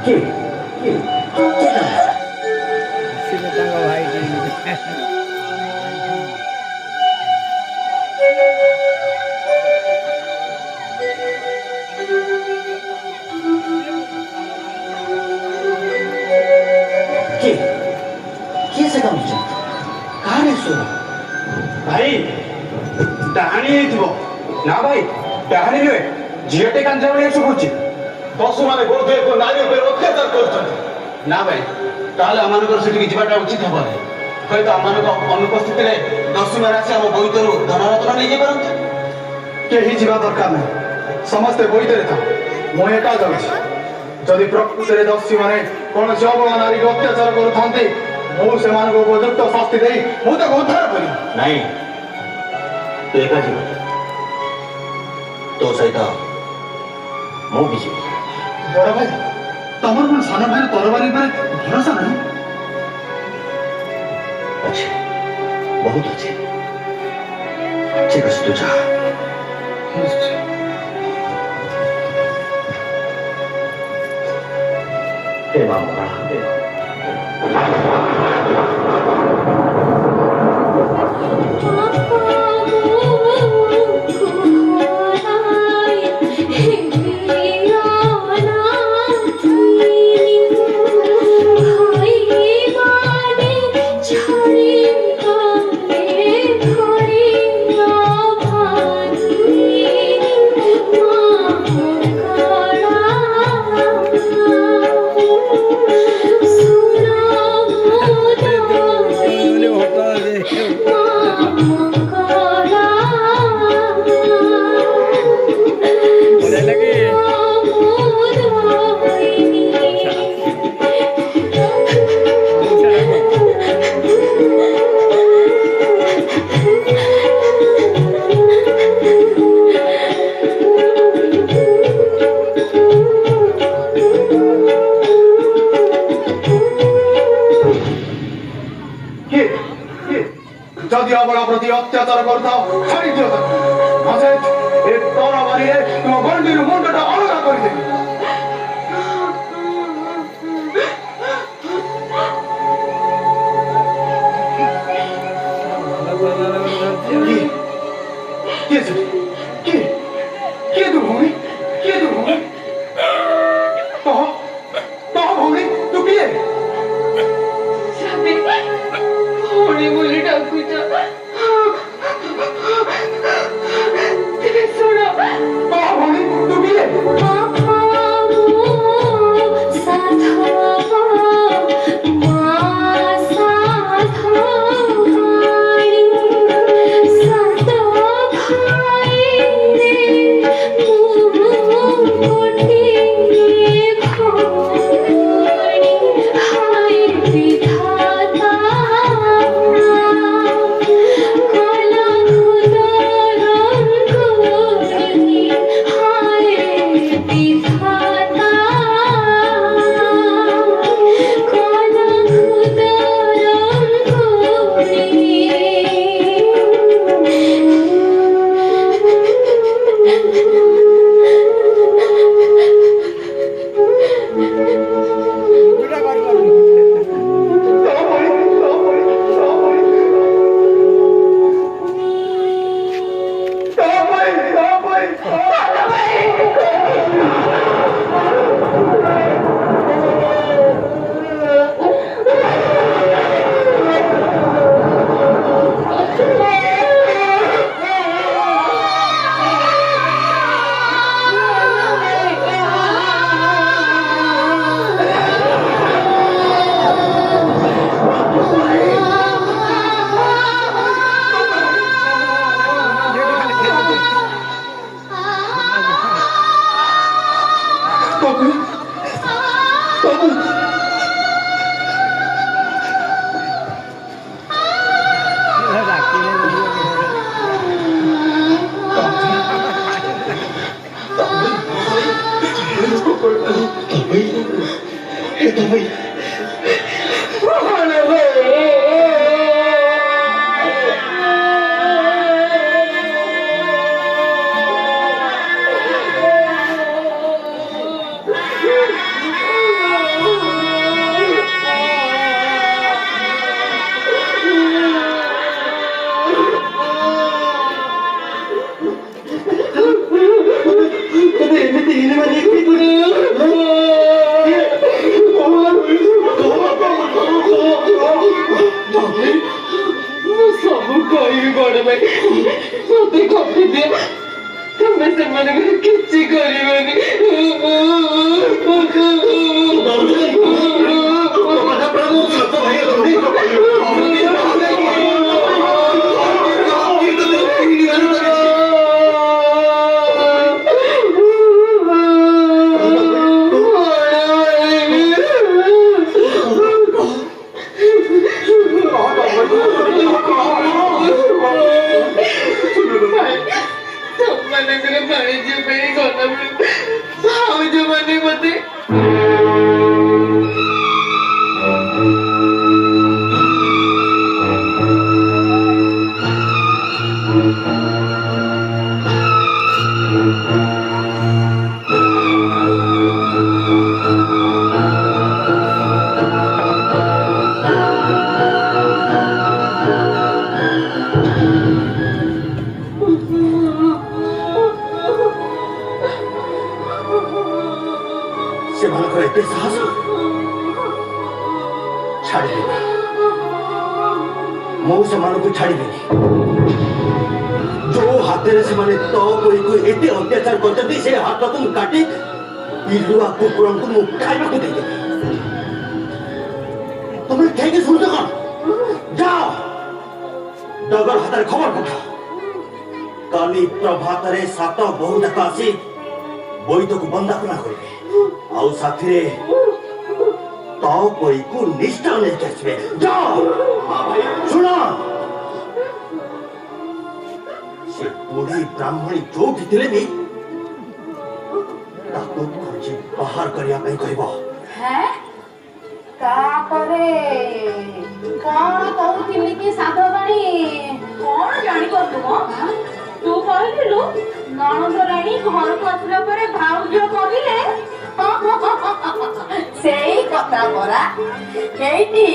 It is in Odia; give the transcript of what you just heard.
কে কে কে সিলেটাঙ্গা ভাই কে কে ସେ କାନ୍ଦୁଛି କାହାର ସ୍ୱର ଭାଇ ଡାହାଣୀ ହେଇଥିବ ନା ଭାଇ ଡାହାଣୀ ନୁହେଁ ଝିଅଟେ କାନ୍ଦିଲା ଭଳିଆ ଶୁଭୁଛି ପଶୁମାନେ ବୋଧ ଏକ ନାରୀ ଉପରେ ଅତ୍ୟାଚାର କରୁଛନ୍ତି ନା ଭାଇ ତାହେଲେ ଆମମାନଙ୍କର ସେଠିକି ଯିବାଟା ଉଚିତ ହେବ ନାହିଁ ହୁଏତ ଆମମାନଙ୍କ ଅନୁପସ୍ଥିତିରେ ଦସ୍ୟୁମାନେ ଆସି ଆମ ବୋଇତରୁ ଧନରତ୍ନ ନେଇଯାଇପାରନ୍ତି କେହି ଯିବା ଦରକାର ନାହିଁ ସମସ୍ତେ ବୋଇତରେ ଥାଉ ମୁଁ ଏକା ଯାଉଛି ଯଦି ପ୍ରକୃତିରେ ଦସ୍ୟୁମାନେ କୌଣସି ଅବଳା ନାରୀକୁ ଅତ୍ୟାଚାର କରୁଥାନ୍ତି ମୁଁ ସେମାନଙ୍କୁ ଉପଯୁକ୍ତ ଶାସ୍ତି ଦେଇ ମୁଁ ତାକୁ ଉଦ୍ଧାର କରିବି ନାଇଁ ତୁ ଏକା ଯିବୁ ତୋ ସହିତ ମୁଁ ବି ଯିବି ବଡ଼ ଭାଇ ତମର କ'ଣ ସାନ ଭାଇର ତରବାରୀ ଉପରେ ଭରସା ନାହିଁ ଅଛି ବହୁତ ଅଛି ଠିକ ଅଛି ତୁ ଯା हे मामा ଯଦି ଅବଳା ପ୍ରତି ଅତ୍ୟାଚାର କରୁଥାଉ ଛାଡ଼ି ଦିଅ ତାକୁ ନଚେତ୍ ଏ ତରବାରୀରେ ତୁମ ଗଣ୍ଡିରୁ ମୁଣ୍ଡଟା ଅଲଗା କରିଦେବି କିଏ ତୁ ଭଉଣୀ କିଏ ତୁ ଭଉଣୀ କହ କହ ଭଉଣୀ ତୁ କିଏ ଭଉଣୀ ବୋଲି ଡାକୁଛ ତେବେ ଶୁଣ କହ ଭଉଣୀ ତୁ କିଏ ସେମାନଙ୍କର ଏତେ ସାହସ ଛାଡ଼ିବିନି ମୁଁ ସେମାନଙ୍କୁ ଛାଡ଼ିବିନି ଯୋଉ ହାତରେ ସେମାନେ ତୋ ବୋଇକୁ ଏତେ ଅତ୍ୟାଚାର କରିଛନ୍ତି ସେ ହାତକୁ ମୁଁ କାଟି ବିଲୁଆ କୁକୁରଙ୍କୁ ମୁଁ ଖାଇବାକୁ ଦେଇଦେବି তুমি থেকে শুনছো কন যাও ডগর হাতের খবর পঠাও কালি প্রভাতরে সাত বহু যাক আসি বৈঠকু বন্দাপনা করবে আউ সাথীরে তো বইকু নিষ্ঠা নেইকে আসবে যাও শুণ সে বুড়ি ব্রাহ্মণী যোଉଠି ଥିଲେ ବି ତାକୁ ଖୋଜି ବାହାର କରିବା ପାଇଁ କହିବ হ্যাঁ ତାପରେ କଣ କହୁଥିଲି କି ସାଧବାଣୀ କଣ ଜାଣିପାରୁଛୁ ମ ତୁ କହିଥିଲୁ ନଣନ୍ଦ ରାଣୀ ଘରକୁ ଆସିଲା ପରେ ଭାଉଜ କହିଲେ ସେଇ କଥା ପରା ଏଇଠି